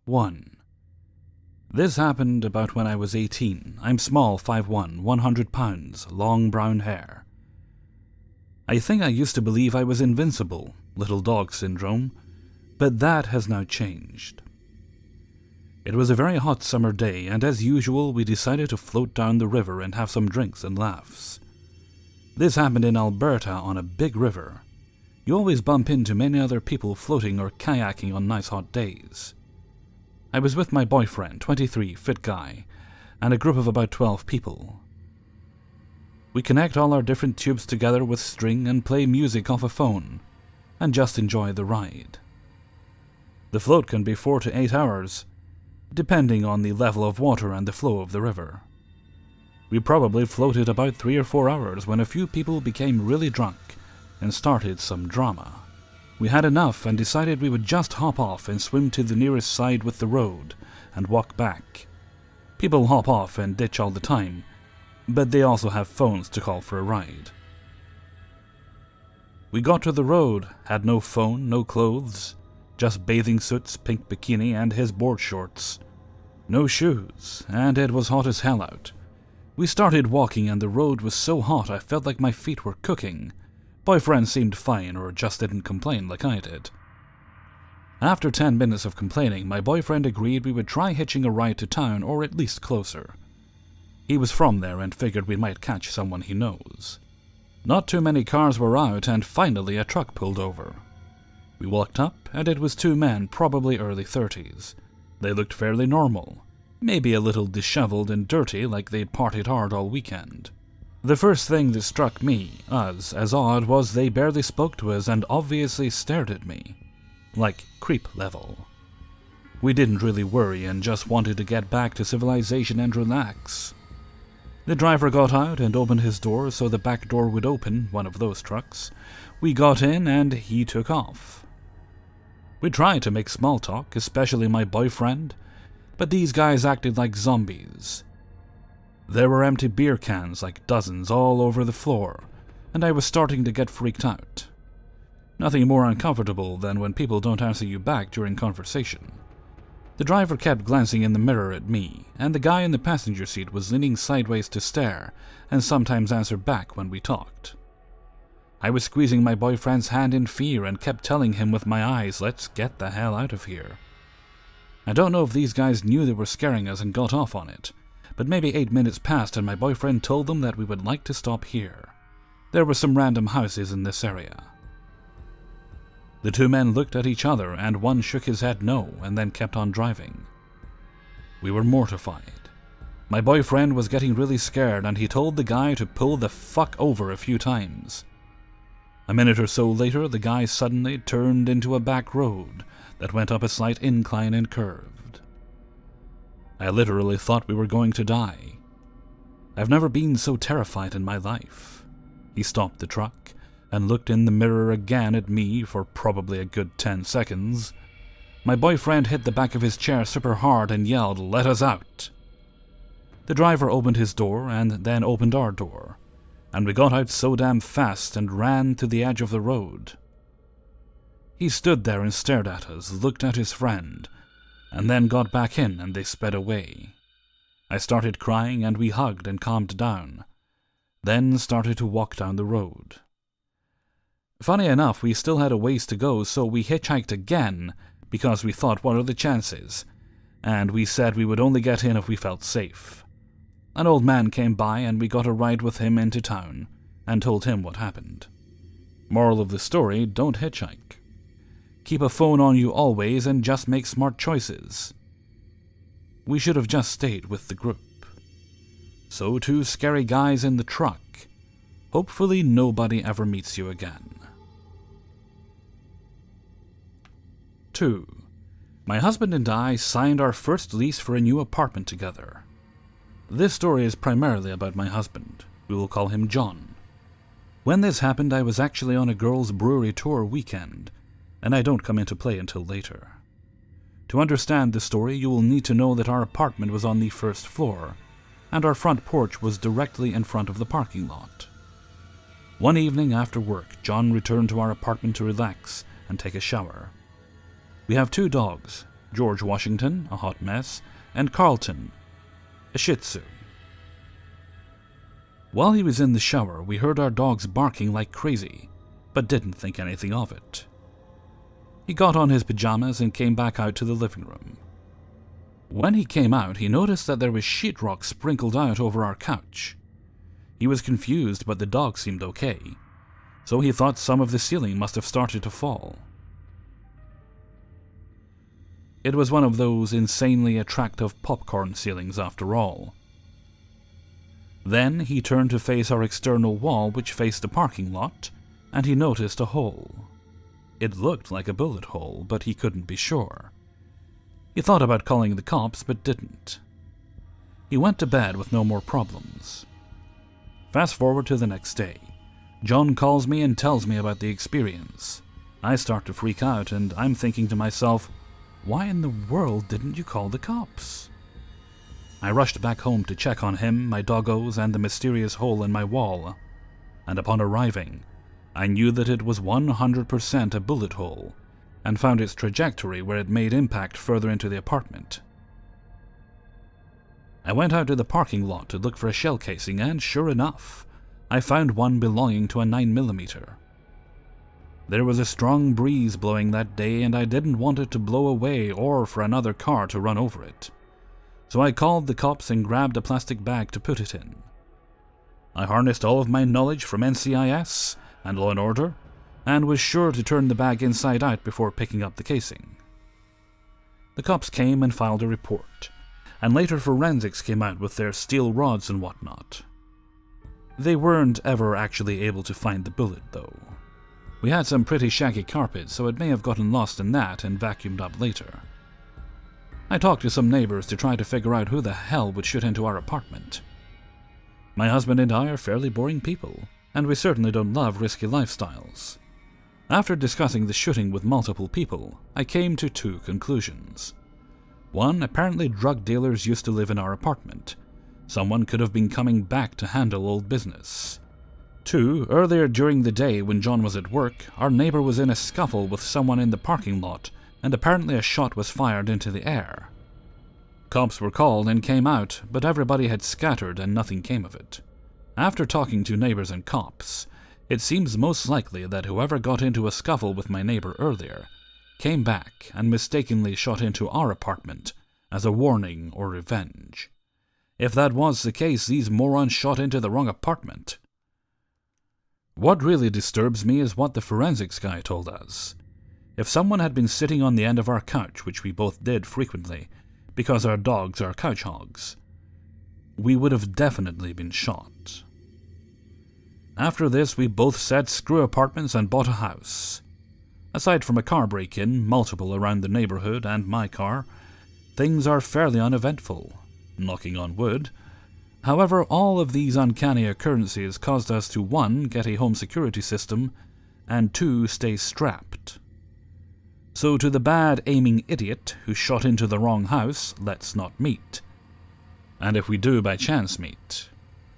1. This happened about when I was 18. I'm small, 5'1", 100 pounds, long brown hair. I think I used to believe I was invincible, little dog syndrome, but that has now changed. It was a very hot summer day, and as usual we decided to float down the river and have some drinks and laughs. This happened in Alberta on a big river. You always bump into many other people floating or kayaking on nice hot days. I was with my boyfriend, 23, fit guy, and a group of about 12 people. We connect all our different tubes together with string and play music off a phone, and just enjoy the ride. The float can be 4 to 8 hours, depending on the level of water and the flow of the river. We probably floated about 3 or 4 hours when a few people became really drunk and started some drama. We had enough and decided we would just hop off and swim to the nearest side with the road and walk back. People hop off and ditch all the time, but they also have phones to call for a ride. We got to the road, had no phone, no clothes, just bathing suits, pink bikini, and his board shorts. No shoes, and it was hot as hell out. We started walking and the road was so hot I felt like my feet were cooking. Boyfriend seemed fine or just didn't complain like I did. After 10 minutes of complaining, my boyfriend agreed we would try hitching a ride to town or at least closer. He was from there and figured we might catch someone he knows. Not too many cars were out and finally a truck pulled over. We walked up and it was 2 men, probably early 30s. They looked fairly normal, maybe a little disheveled and dirty like they'd partied hard all weekend. The first thing that struck me, as odd, was they barely spoke to us and obviously stared at me. Like creep level. We didn't really worry and just wanted to get back to civilization and relax. The driver got out and opened his door so the back door would open, one of those trucks. We got in and he took off. We tried to make small talk, especially my boyfriend, but these guys acted like zombies. There were empty beer cans, like dozens, all over the floor, and I was starting to get freaked out. Nothing more uncomfortable than when people don't answer you back during conversation. The driver kept glancing in the mirror at me, and the guy in the passenger seat was leaning sideways to stare, and sometimes answer back when we talked. I was squeezing my boyfriend's hand in fear and kept telling him with my eyes, "Let's get the hell out of here." I don't know if these guys knew they were scaring us and got off on it, but maybe 8 minutes passed and my boyfriend told them that we would like to stop here. There were some random houses in this area. The 2 men looked at each other and one shook his head no and then kept on driving. We were mortified. My boyfriend was getting really scared and he told the guy to pull the fuck over a few times. A minute or so later, the guy suddenly turned into a back road that went up a slight incline and curved. I literally thought we were going to die. I've never been so terrified in my life. He stopped the truck and looked in the mirror again at me for probably a good 10 seconds. My boyfriend hit the back of his chair super hard and yelled, "Let us out!" The driver opened his door and then opened our door, and we got out so damn fast and ran to the edge of the road. He stood there and stared at us, looked at his friend, and then got back in and they sped away. I started crying and we hugged and calmed down, then started to walk down the road. Funny enough, we still had a ways to go, so we hitchhiked again because we thought, what are the chances? And we said we would only get in if we felt safe. An old man came by and we got a ride with him into town and told him what happened. Moral of the story, don't hitchhike. Keep a phone on you always and just make smart choices. We should have just stayed with the group. So 2 scary guys in the truck. Hopefully nobody ever meets you again. 2. My husband and I signed our first lease for a new apartment together. This story is primarily about my husband. We will call him John. When this happened, I was actually on a girls' brewery tour weekend, and I don't come into play until later. To understand the story, you will need to know that our apartment was on the 1st floor, and our front porch was directly in front of the parking lot. One evening after work, John returned to our apartment to relax and take a shower. We have 2 dogs, George Washington, a hot mess, and Carlton, a Shih Tzu. While he was in the shower, we heard our dogs barking like crazy, but didn't think anything of it. He got on his pajamas and came back out to the living room. When he came out, he noticed that there was sheetrock sprinkled out over our couch. He was confused, but the dog seemed okay, so he thought some of the ceiling must have started to fall. It was one of those insanely attractive popcorn ceilings after all. Then he turned to face our external wall, which faced the parking lot, and he noticed a hole. It looked like a bullet hole, but he couldn't be sure. He thought about calling the cops, but didn't. He went to bed with no more problems. Fast forward to the next day. John calls me and tells me about the experience. I start to freak out, and I'm thinking to myself, why in the world didn't you call the cops? I rushed back home to check on him, my doggos, and the mysterious hole in my wall. And upon arriving, I knew that it was 100% a bullet hole, and found its trajectory where it made impact further into the apartment. I went out to the parking lot to look for a shell casing, and sure enough, I found one belonging to a 9mm. There was a strong breeze blowing that day, and I didn't want it to blow away or for another car to run over it. So I called the cops and grabbed a plastic bag to put it in. I harnessed all of my knowledge from NCIS and Law and Order, and was sure to turn the bag inside out before picking up the casing. The cops came and filed a report, and later forensics came out with their steel rods and whatnot. They weren't ever actually able to find the bullet, though. We had some pretty shaggy carpet, so it may have gotten lost in that and vacuumed up later. I talked to some neighbors to try to figure out who the hell would shoot into our apartment. My husband and I are fairly boring people, and we certainly don't love risky lifestyles. After discussing the shooting with multiple people, I came to two conclusions. One, apparently drug dealers used to live in our apartment. Someone could have been coming back to handle old business. Two, earlier during the day when John was at work, our neighbor was in a scuffle with someone in the parking lot, and apparently a shot was fired into the air. Cops were called and came out, but everybody had scattered and nothing came of it. After talking to neighbors and cops, it seems most likely that whoever got into a scuffle with my neighbor earlier came back and mistakenly shot into our apartment as a warning or revenge. If that was the case, these morons shot into the wrong apartment. What really disturbs me is what the forensics guy told us. If someone had been sitting on the end of our couch, which we both did frequently, because our dogs are couch hogs, we would have definitely been shot. After this, we both said screw apartments and bought a house. Aside from a car break-in, multiple around the neighborhood, and my car, things are fairly uneventful, knocking on wood. However, all of these uncanny occurrences caused us to 1. Get a home security system, and 2. Stay strapped. So to the bad-aiming idiot who shot into the wrong house, let's not meet. And if we do by chance meet,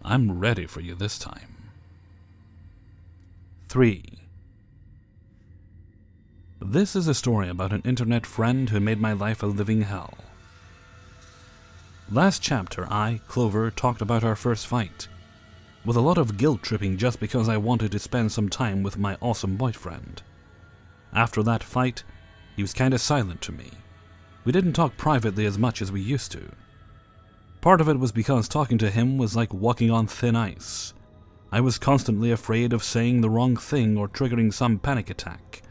I'm ready for you this time. 3. This is a story about an internet friend who made my life a living hell. Last chapter, I, Clover, talked about our first fight, with a lot of guilt-tripping just because I wanted to spend some time with my awesome boyfriend. After that fight, he was kinda silent to me. We didn't talk privately as much as we used to. Part of it was because talking to him was like walking on thin ice. I was constantly afraid of saying the wrong thing or triggering some panic attack,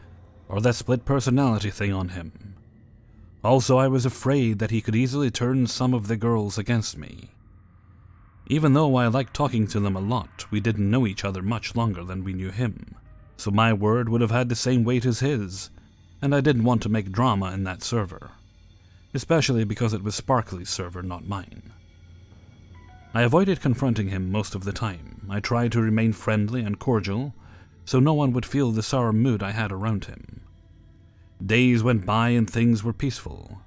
or that split personality thing on him. Also, I was afraid that he could easily turn some of the girls against me. Even though I liked talking to them a lot, we didn't know each other much longer than we knew him, so my word would have had the same weight as his, and I didn't want to make drama in that server, especially because it was Sparkly's server, not mine. I avoided confronting him most of the time. I tried to remain friendly and cordial, so no one would feel the sour mood I had around him. Days went by and things were peaceful.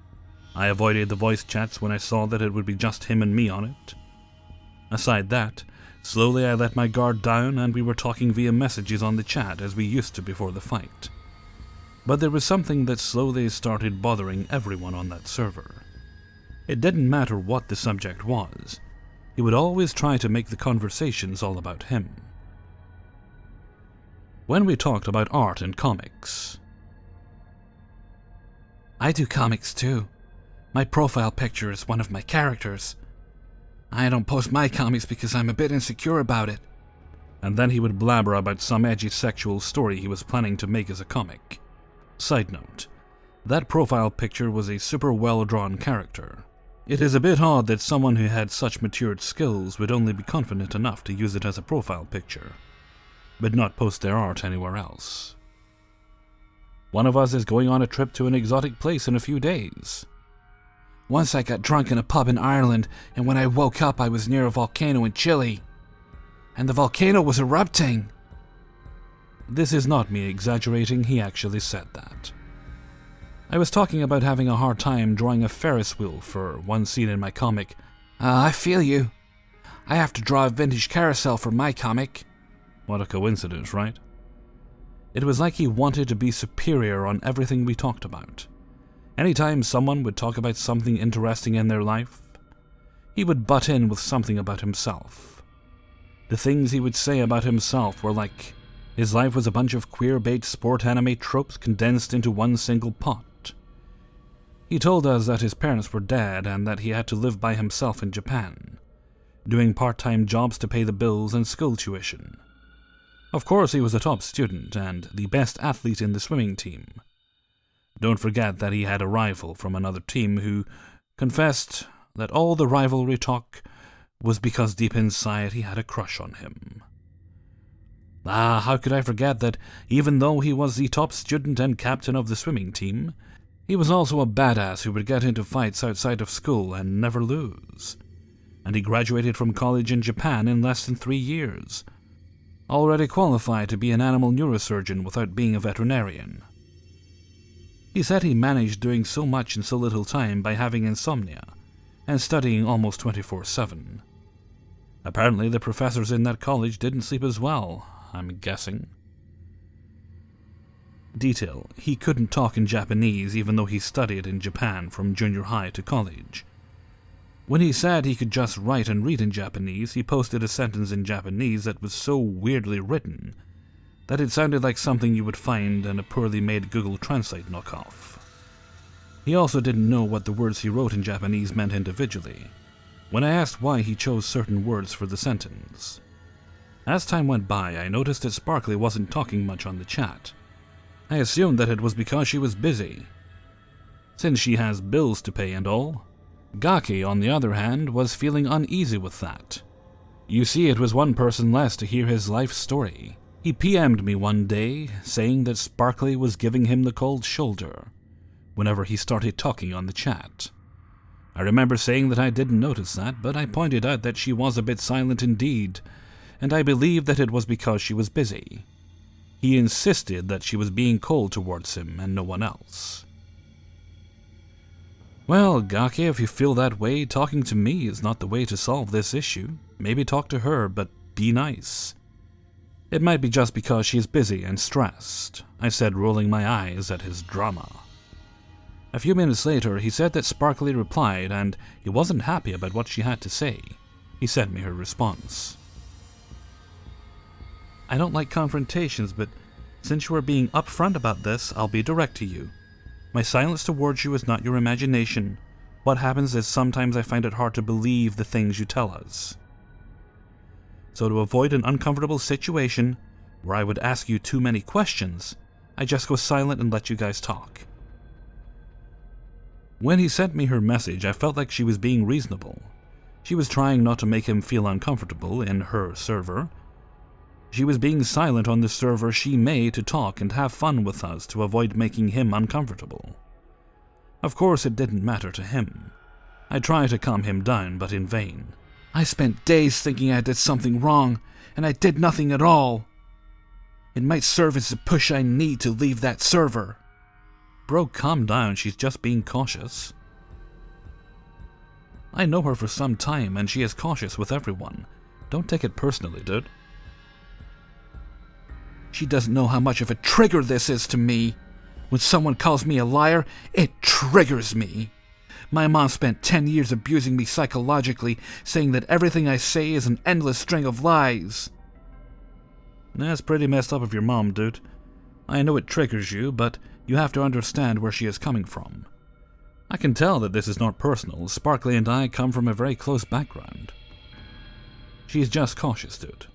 I avoided the voice chats when I saw that it would be just him and me on it. Aside that, slowly I let my guard down and we were talking via messages on the chat as we used to before the fight. But there was something that slowly started bothering everyone on that server. It didn't matter what the subject was. He would always try to make the conversations all about him. When we talked about art and comics. I do comics too. My profile picture is one of my characters. I don't post my comics because I'm a bit insecure about it. And then he would blabber about some edgy sexual story he was planning to make as a comic. Side note, that profile picture was a super well-drawn character. It is a bit odd that someone who had such matured skills would only be confident enough to use it as a profile picture, but not post their art anywhere else. One of us is going on a trip to an exotic place in a few days. Once I got drunk in a pub in Ireland, and when I woke up I was near a volcano in Chile. And the volcano was erupting. This is not me exaggerating, he actually said that. I was talking about having a hard time drawing a Ferris wheel for one scene in my comic. I feel you. I have to draw a vintage carousel for my comic. What a coincidence, right? It was like he wanted to be superior on everything we talked about. Anytime someone would talk about something interesting in their life, he would butt in with something about himself. The things he would say about himself were like, his life was a bunch of queer-bait sport anime tropes condensed into one single pot. He told us that his parents were dead and that he had to live by himself in Japan, doing part-time jobs to pay the bills and school tuition. Of course, he was a top student and the best athlete in the swimming team. Don't forget that he had a rival from another team who confessed that all the rivalry talk was because deep inside he had a crush on him. How could I forget that even though he was the top student and captain of the swimming team, he was also a badass who would get into fights outside of school and never lose. And he graduated from college in Japan in less than 3 years, already qualified to be an animal neurosurgeon without being a veterinarian. He said he managed doing so much in so little time by having insomnia and studying almost 24/7. Apparently the professors in that college didn't sleep as well, I'm guessing. Detail: he couldn't talk in Japanese even though he studied in Japan from junior high to college. When he said he could just write and read in Japanese, he posted a sentence in Japanese that was so weirdly written that it sounded like something you would find in a poorly made Google Translate knockoff. He also didn't know what the words he wrote in Japanese meant individually, when I asked why he chose certain words for the sentence. As time went by, I noticed that Sparkly wasn't talking much on the chat. I assumed that it was because she was busy, since she has bills to pay and all. Gaki, on the other hand, was feeling uneasy with that. You see, it was one person less to hear his life story. He PM'd me one day, saying that Sparkly was giving him the cold shoulder whenever he started talking on the chat. I remember saying that I didn't notice that, but I pointed out that she was a bit silent indeed, and I believed that it was because she was busy. He insisted that she was being cold towards him and no one else. Well, Gaki, if you feel that way, talking to me is not the way to solve this issue. Maybe talk to her, but be nice. It might be just because she is busy and stressed, I said, rolling my eyes at his drama. A few minutes later, he said that Sparkly replied and he wasn't happy about what she had to say. He sent me her response. I don't like confrontations, but since you are being upfront about this, I'll be direct to you. My silence towards you is not your imagination. What happens is sometimes I find it hard to believe the things you tell us. So to avoid an uncomfortable situation where I would ask you too many questions, I just go silent and let you guys talk. When he sent me her message, I felt like she was being reasonable. She was trying not to make him feel uncomfortable in her server. She was being silent on the server she made to talk and have fun with us to avoid making him uncomfortable. Of course, it didn't matter to him. I tried to calm him down, but in vain. I spent days thinking I did something wrong, and I did nothing at all. It might serve as the push I need to leave that server. Bro, calm down, she's just being cautious. I know her for some time, and she is cautious with everyone. Don't take it personally, dude. She doesn't know how much of a trigger this is to me. When someone calls me a liar, it triggers me. My mom spent 10 years abusing me psychologically, saying that everything I say is an endless string of lies. That's pretty messed up of your mom, dude. I know it triggers you, but you have to understand where she is coming from. I can tell that this is not personal. Sparkly and I come from a very close background. She's just cautious, dude.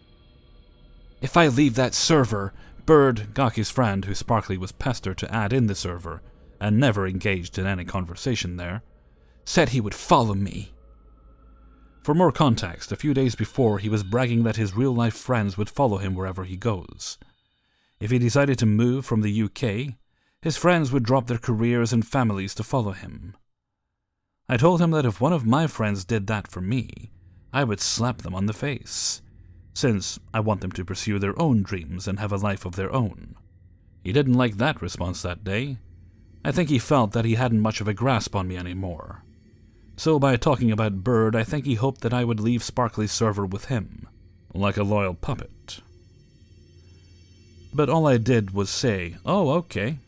If I leave that server, Bird, Gaki's friend who Sparkly was pestered to add in the server, and never engaged in any conversation there, said he would follow me. For more context, a few days before he was bragging that his real-life friends would follow him wherever he goes. If he decided to move from the UK, his friends would drop their careers and families to follow him. I told him that if one of my friends did that for me, I would slap them on the face, since I want them to pursue their own dreams and have a life of their own. He didn't like that response that day. I think he felt that he hadn't much of a grasp on me anymore. So by talking about Bird, I think he hoped that I would leave Sparkly's server with him, like a loyal puppet. But all I did was say, "Oh, okay,"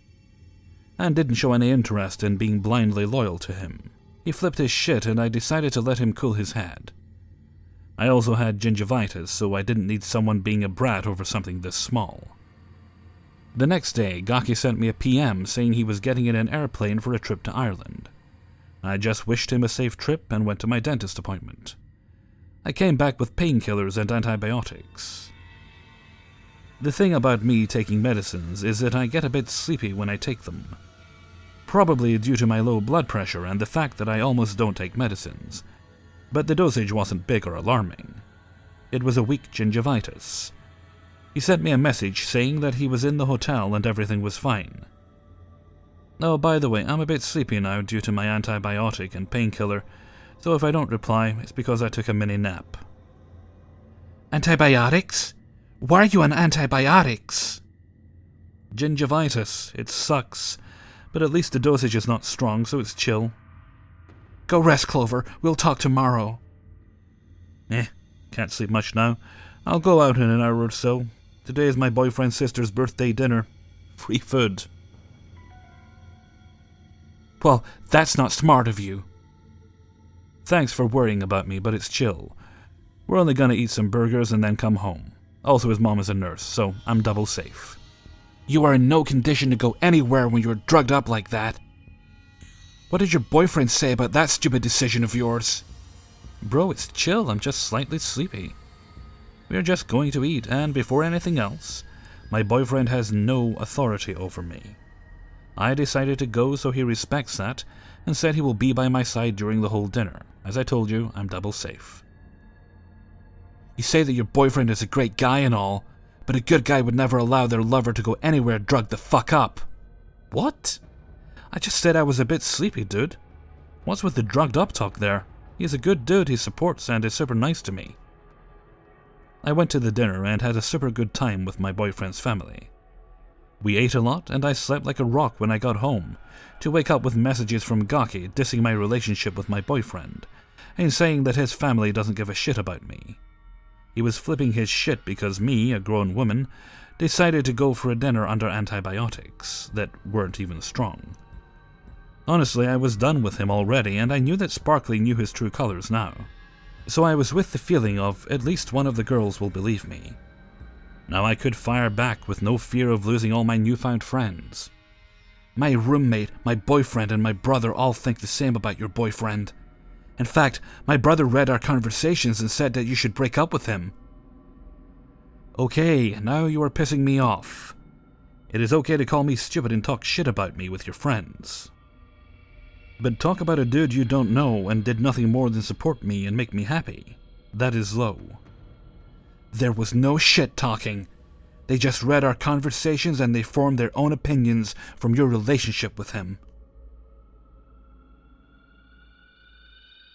and didn't show any interest in being blindly loyal to him. He flipped his shit and I decided to let him cool his head. I also had gingivitis, so I didn't need someone being a brat over something this small. The next day, Gaki sent me a PM saying he was getting in an airplane for a trip to Ireland. I just wished him a safe trip and went to my dentist appointment. I came back with painkillers and antibiotics. The thing about me taking medicines is that I get a bit sleepy when I take them. Probably due to my low blood pressure and the fact that I almost don't take medicines. But the dosage wasn't big or alarming. It was a weak gingivitis. He sent me a message saying that he was in the hotel and everything was fine. Oh, by the way, I'm a bit sleepy now due to my antibiotic and painkiller, so if I don't reply, it's because I took a mini nap. Antibiotics? Why are you on antibiotics? Gingivitis. It sucks, but at least the dosage is not strong, so it's chill. Go rest, Clover. We'll talk tomorrow. Can't sleep much now. I'll go out in an hour or so. Today is my boyfriend's sister's birthday dinner. Free food. Well, that's not smart of you. Thanks for worrying about me, but it's chill. We're only gonna eat some burgers and then come home. Also, his mom is a nurse, so I'm double safe. You are in no condition to go anywhere when you're drugged up like that. What did your boyfriend say about that stupid decision of yours? Bro, it's chill. I'm just slightly sleepy. We're just going to eat, and before anything else, my boyfriend has no authority over me. I decided to go, so he respects that, and said he will be by my side during the whole dinner. As I told you, I'm double safe. You say that your boyfriend is a great guy and all, but a good guy would never allow their lover to go anywhere drugged the fuck up. What? I just said I was a bit sleepy, dude. What's with the drugged up talk there? He's a good dude he supports and is super nice to me. I went to the dinner and had a super good time with my boyfriend's family. We ate a lot and I slept like a rock when I got home, to wake up with messages from Gaki dissing my relationship with my boyfriend, and saying that his family doesn't give a shit about me. He was flipping his shit because me, a grown woman, decided to go for a dinner under antibiotics that weren't even strong. Honestly, I was done with him already, and I knew that Sparkly knew his true colors now. So I was with the feeling of, at least one of the girls will believe me. Now I could fire back with no fear of losing all my newfound friends. My roommate, my boyfriend, and my brother all think the same about your boyfriend. In fact, my brother read our conversations and said that you should break up with him. Okay, now you are pissing me off. It is okay to call me stupid and talk shit about me with your friends. But talk about a dude you don't know and did nothing more than support me and make me happy. That is low. There was no shit talking. They just read our conversations and they formed their own opinions from your relationship with him.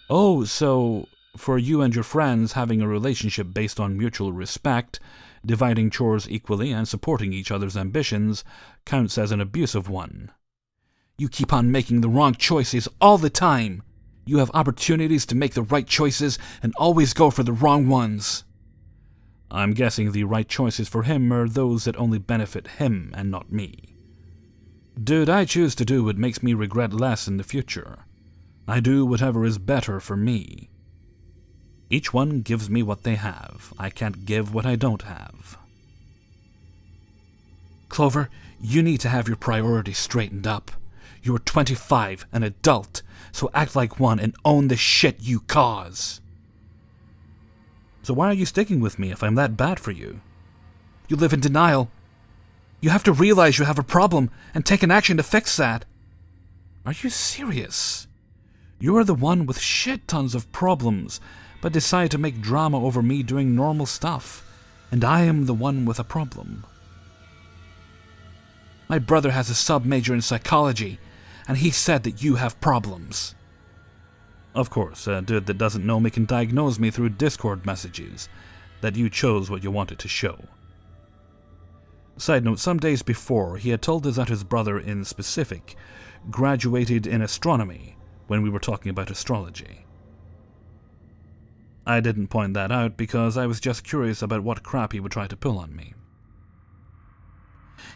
Oh, so for you and your friends, having a relationship based on mutual respect, dividing chores equally and supporting each other's ambitions, counts as an abusive one. You keep on making the wrong choices all the time. You have opportunities to make the right choices and always go for the wrong ones. I'm guessing the right choices for him are those that only benefit him and not me. Dude, I choose to do what makes me regret less in the future. I do whatever is better for me. Each one gives me what they have. I can't give what I don't have. Clover, you need to have your priorities straightened up. You are 25, an adult, so act like one and own the shit you cause. So why are you sticking with me if I'm that bad for you? You live in denial. You have to realize you have a problem and take an action to fix that. Are you serious? You're the one with shit tons of problems, but decide to make drama over me doing normal stuff, and I am the one with a problem. My brother has a sub-major in psychology, and he said that you have problems. Of course, a dude that doesn't know me can diagnose me through Discord messages, that you chose what you wanted to show. Side note, some days before, he had told us that his brother in specific graduated in astronomy when we were talking about astrology. I didn't point that out because I was just curious about what crap he would try to pull on me.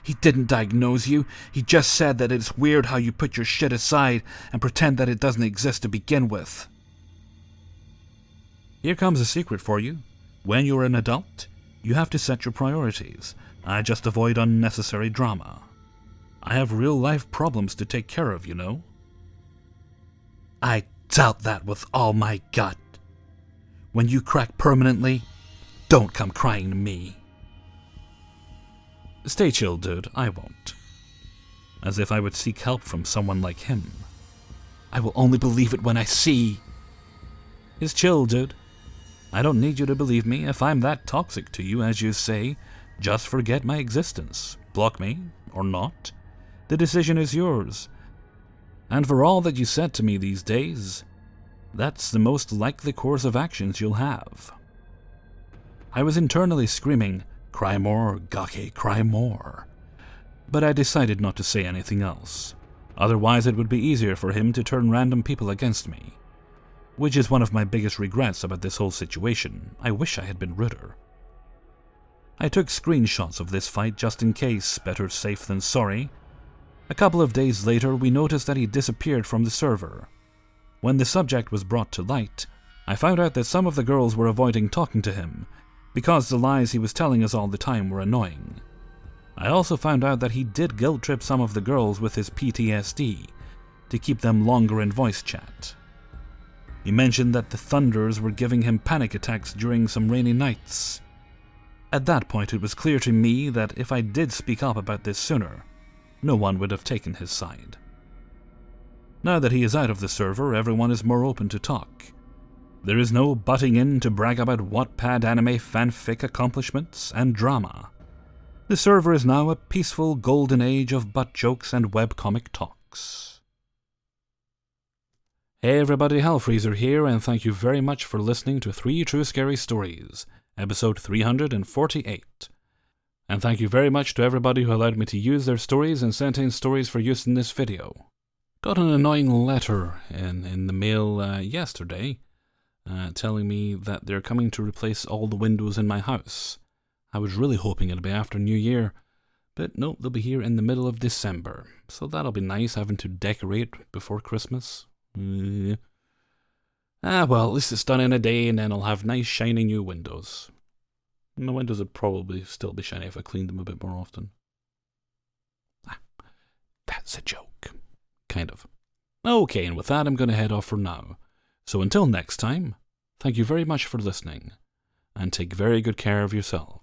He didn't diagnose you. He just said that it's weird how you put your shit aside and pretend that it doesn't exist to begin with. Here comes a secret for you. When you're an adult, you have to set your priorities. I just avoid unnecessary drama. I have real-life problems to take care of, you know. I doubt that with all my gut. When you crack permanently, don't come crying to me. Stay chill, dude. I won't. As if I would seek help from someone like him. I will only believe it when I see. It's chill, dude. I don't need you to believe me. If I'm that toxic to you, as you say, just forget my existence. Block me, or not. The decision is yours. And for all that you said to me these days, that's the most likely course of actions you'll have. I was internally screaming, "Cry more, Gake, cry more." But I decided not to say anything else. Otherwise it would be easier for him to turn random people against me. Which is one of my biggest regrets about this whole situation. I wish I had been ruder. I took screenshots of this fight just in case, better safe than sorry. A couple of days later, we noticed that he disappeared from the server. When the subject was brought to light, I found out that some of the girls were avoiding talking to him, because the lies he was telling us all the time were annoying. I also found out that he did guilt-trip some of the girls with his PTSD, to keep them longer in voice chat. He mentioned that the thunders were giving him panic attacks during some rainy nights. At that point it was clear to me that if I did speak up about this sooner, no one would have taken his side. Now that he is out of the server, everyone is more open to talk. There is no butting in to brag about Wattpad anime fanfic accomplishments and drama. The server is now a peaceful golden age of butt jokes and webcomic talks. Hey everybody, Hellfreezer here, and thank you very much for listening to 3 True Scary Stories, episode 348. And thank you very much to everybody who allowed me to use their stories and sent in stories for use in this video. Got an annoying letter in the mail yesterday, telling me that they're coming to replace all the windows in my house. I was really hoping it'd be after New Year, but nope, they'll be here in the middle of December. So that'll be nice, having to decorate before Christmas. Well, at least it's done in a day, and then I'll have nice shiny new windows. My windows would probably still be shiny if I cleaned them a bit more often. That's a joke. Kind of. Okay, and with that, I'm going to head off for now. So until next time, thank you very much for listening, and take very good care of yourself.